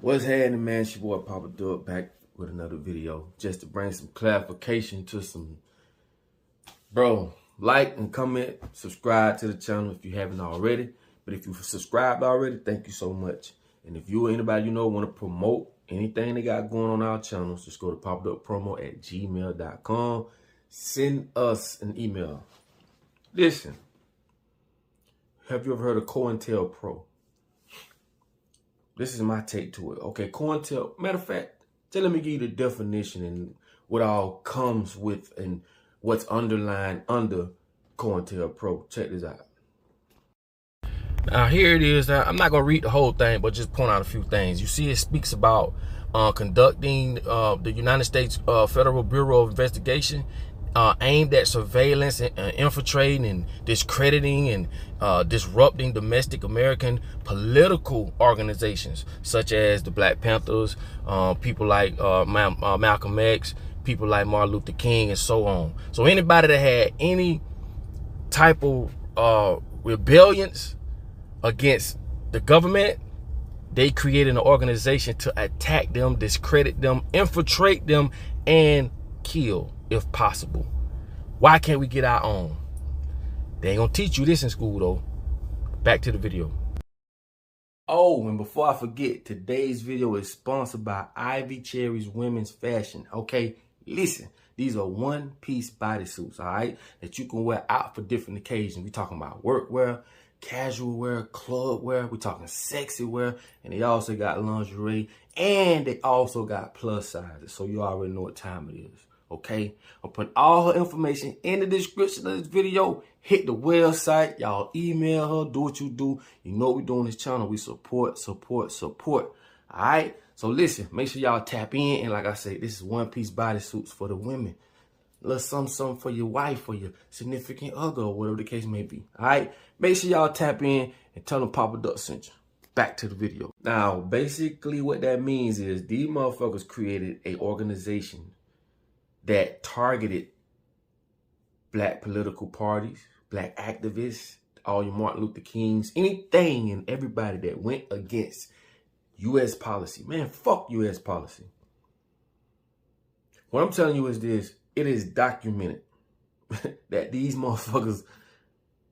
What's happening, man? It's your boy Papa Dub back with another video just to bring some clarification to some. Bro, like and comment, subscribe to the channel if you haven't already. But if you've subscribed already, thank you so much. And if you or anybody you know want to promote anything they got going on our channels, just go to popuppromo@gmail.com. Send us an email. Listen, have you ever heard of COINTELPRO? This is my take to it. Okay, matter of fact, just let me give you the definition and what all comes with and what's underlined under COINTELPRO. Check this out. Now, here it is. I'm not going to read the whole thing, but just point out a few things. You see, it speaks about conducting the United States Federal Bureau of Investigation aimed at surveillance and infiltrating and discrediting and disrupting domestic American political organizations such as the Black Panthers, people like Malcolm X, people like Martin Luther King, and so on. So anybody that had any type of rebellions against the government, they created an organization to attack them, discredit them, infiltrate them, and kill if possible. Why can't we get our own? They ain't gonna teach you this in school though. Back to the video. Oh, and before I forget, today's video is sponsored by IvyCherry's Women's Fashion. Okay, listen, these are one-piece bodysuits, all right, that you can wear out for different occasions. We talking about workwear, casual wear, club wear. We talking sexy wear, and they also got lingerie, and they also got plus sizes. So you already know what time it is. Okay, I'll put all her information in the description of this video. Hit the website, y'all email her, do what you do. You know what we do on this channel. We support. All right, so listen, make sure y'all tap in. And like I said, this is one-piece bodysuits for the women. Little something for your wife or your significant other or whatever the case may be. All right, make sure y'all tap in and tell them Papa Duck sent you. Back to the video. Now, basically what that means is these motherfuckers created a organization that targeted black political parties, black activists, all your Martin Luther Kings, anything and everybody that went against U.S. policy. Man, fuck U.S. policy. What I'm telling you is this. It is documented that these motherfuckers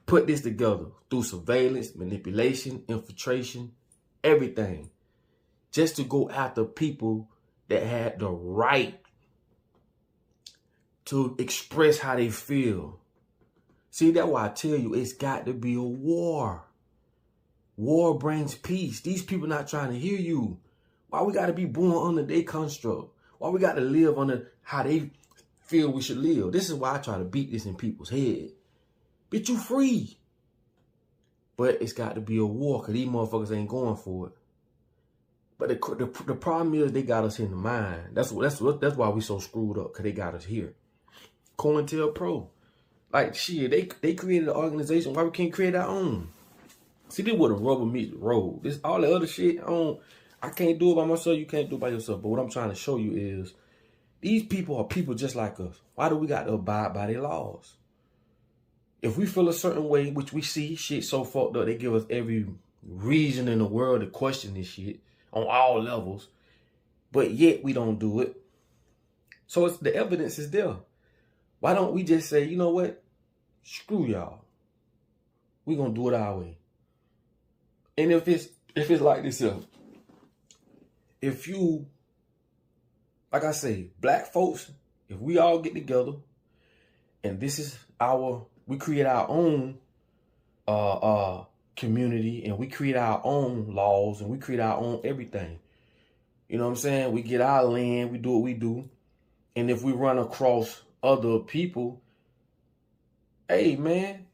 put this together through surveillance, manipulation, infiltration, everything, just to go after people that had the right to express how they feel. See, that's why I tell you, it's got to be a war. War brings peace. These people not trying to hear you. Why we got to be born under their construct? Why we got to live under how they feel we should live? This is why I try to beat this in people's head. Bitch, you free. But it's got to be a war, because these motherfuckers ain't going for it. But the problem is they got us in the mind. That's why we so screwed up, because they got us here. COINTELPRO. Like, shit, they created an organization. Why we can't create our own? See, this where the rubber meets the road. This, all the other shit, I can't do it by myself. You can't do it by yourself. But what I'm trying to show you is these people are people just like us. Why do we got to abide by their laws? If we feel a certain way, which we see shit so fucked up, they give us every reason in the world to question this shit on all levels. But yet we don't do it. So the evidence is there. Why don't we just say, you know what? Screw y'all. We gonna do it our way. And if it's like this here, if you, like I say, black folks, if we all get together and this is we create our own community and we create our own laws and we create our own everything. You know what I'm saying? We get our land, we do what we do. And if we run across other people, hey man,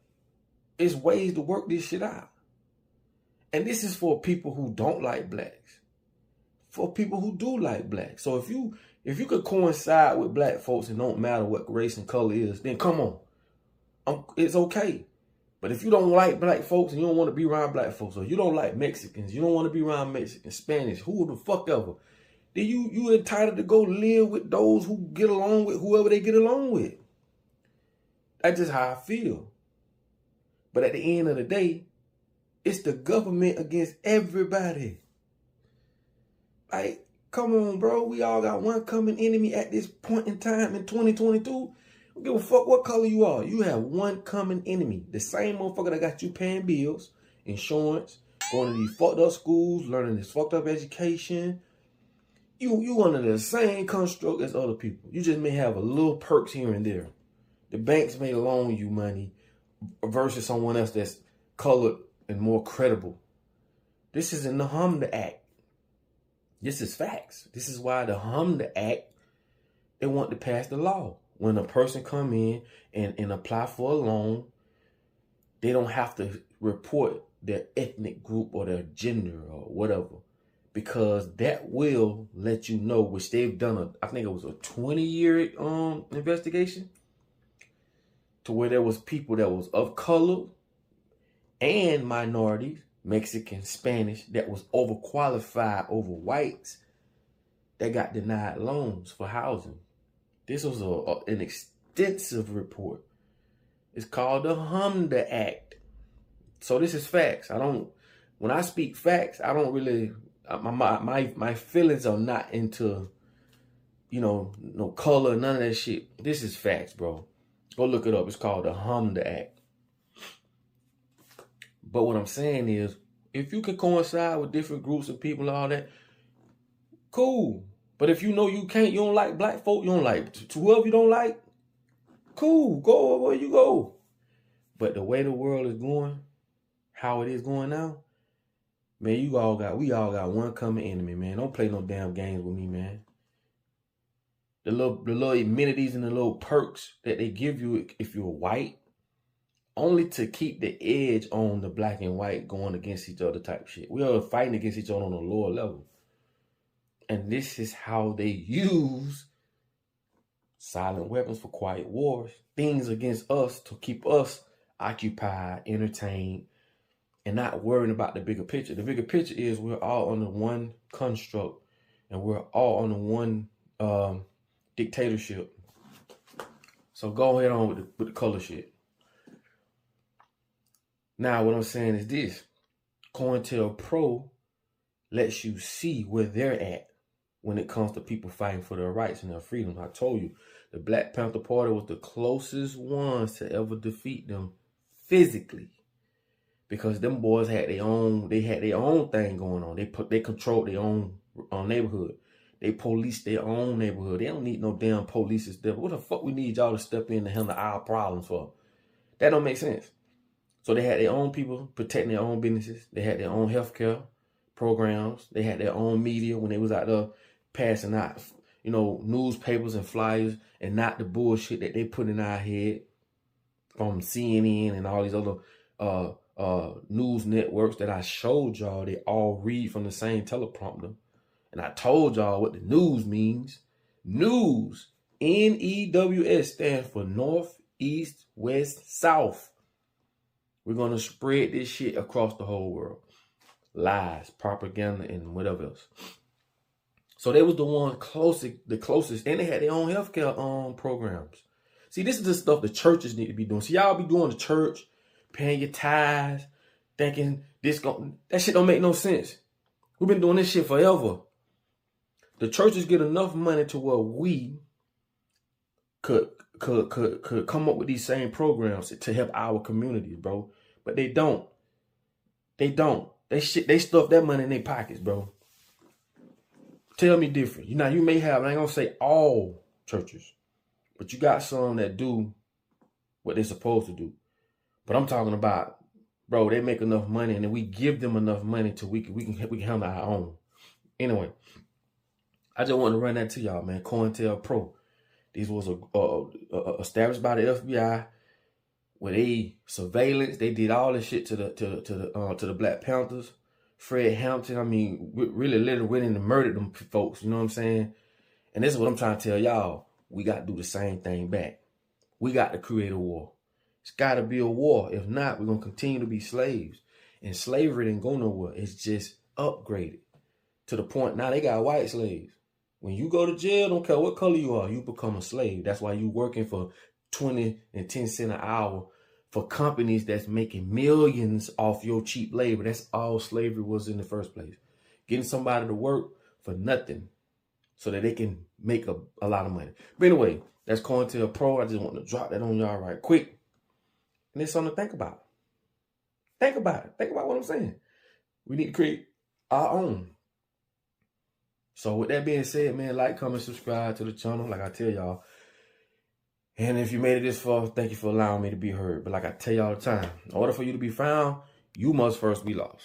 it's ways to work this shit out. And this is for people who don't like blacks, for people who do like blacks. So if you could coincide with black folks and don't matter what race and color is, then come on, it's okay. But if you don't like black folks and you don't want to be around black folks, or you don't like Mexicans, you don't want to be around Mexicans, Spanish, who the fuck ever, then you entitled to go live with those who get along with whoever they get along with. That's just how I feel. But at the end of the day, it's the government against everybody. Like, come on, bro. We all got one common enemy at this point in time in 2022. Don't give a fuck what color you are. You have one common enemy. The same motherfucker that got you paying bills, insurance, going to these fucked up schools, learning this fucked up education. You under the same construct as other people. You just may have a little perks here and there. The banks may loan you money versus someone else that's colored and more credible. This is in the HMDA Act. This is facts. This is why the HMDA Act, they want to pass the law. When a person come in and apply for a loan, they don't have to report their ethnic group or their gender or whatever, because that will let you know, which they've done I think it was a 20-year investigation, to where there was people that was of color and minorities, Mexican, Spanish, that was overqualified over whites that got denied loans for housing. This was an extensive report. It's called the HMDA Act. So this is facts. When I speak facts, I don't really, my feelings are not into, no color, none of that shit. This is facts, bro. Go look it up. It's called the HMDA Act. But what I'm saying is, if you can coincide with different groups of people and all that, cool. But if you know you can't, you don't like black folk, you don't like whoever you don't like, cool, go where you go. But the way the world is going, how it is going now, man, we all got one common enemy, man. Don't play no damn games with me, man. The little amenities and the little perks that they give you if you're white, only to keep the edge on the black and white going against each other type shit. We are fighting against each other on a lower level. And this is how they use silent weapons for quiet wars. Things against us to keep us occupied, entertained, and not worrying about the bigger picture. The bigger picture is we're all under one construct and we're all under one dictatorship. So go ahead on with the color shit. Now, what I'm saying is this. COINTELPRO lets you see where they're at when it comes to people fighting for their rights and their freedom. I told you, the Black Panther Party was the closest ones to ever defeat them physically, because them boys had their own thing going on. They controlled their own neighborhood. They policed their own neighborhood. They don't need no damn police and stuff. What the fuck we need y'all to step in to handle our problems for? That don't make sense. So they had their own people protecting their own businesses. They had their own healthcare programs. They had their own media when they was out there passing out, newspapers and flyers, and not the bullshit that they put in our head from CNN and all these other news networks that I showed y'all. They all read from the same teleprompter. And I told y'all what the news means. News, N-E-W-S, stands for North, East, West, South. We're going to spread this shit across the whole world. Lies, propaganda, and whatever else. So they was the ones the closest, and they had their own healthcare programs. See, this is the stuff the churches need to be doing. See, y'all be doing the church, paying your tithes, thinking that shit don't make no sense. We've been doing this shit forever. The churches get enough money to where we could come up with these same programs to help our communities, bro. But they don't. They stuff that money in their pockets, bro. Tell me different. You may have, I ain't gonna say all churches, but you got some that do what they're supposed to do. But I'm talking about, bro, they make enough money and then we give them enough money till we can handle our own. Anyway, I just want to run that to y'all, man. COINTELPRO. These was established by the FBI, where they surveillance. They did all this shit to the Black Panthers. Fred Hampton, really literally went in and murdered them folks. You know what I'm saying? And this is what I'm trying to tell y'all. We got to do the same thing back. We got to create a war. It's got to be a war. If not, we're going to continue to be slaves. And slavery didn't go nowhere. It's just upgraded to the point now they got white slaves. When you go to jail, don't care what color you are, you become a slave. That's why you working for 20 and 10 cents an hour for companies that's making millions off your cheap labor. That's all slavery was in the first place. Getting somebody to work for nothing so that they can make a lot of money. But anyway, that's COINTELPRO. I just want to drop that on y'all right quick. And it's something to think about. Think about it. Think about what I'm saying. We need to create our own. So with that being said, man, like, comment, subscribe to the channel, like I tell y'all. And if you made it this far, thank you for allowing me to be heard. But like I tell y'all all the time, in order for you to be found, you must first be lost.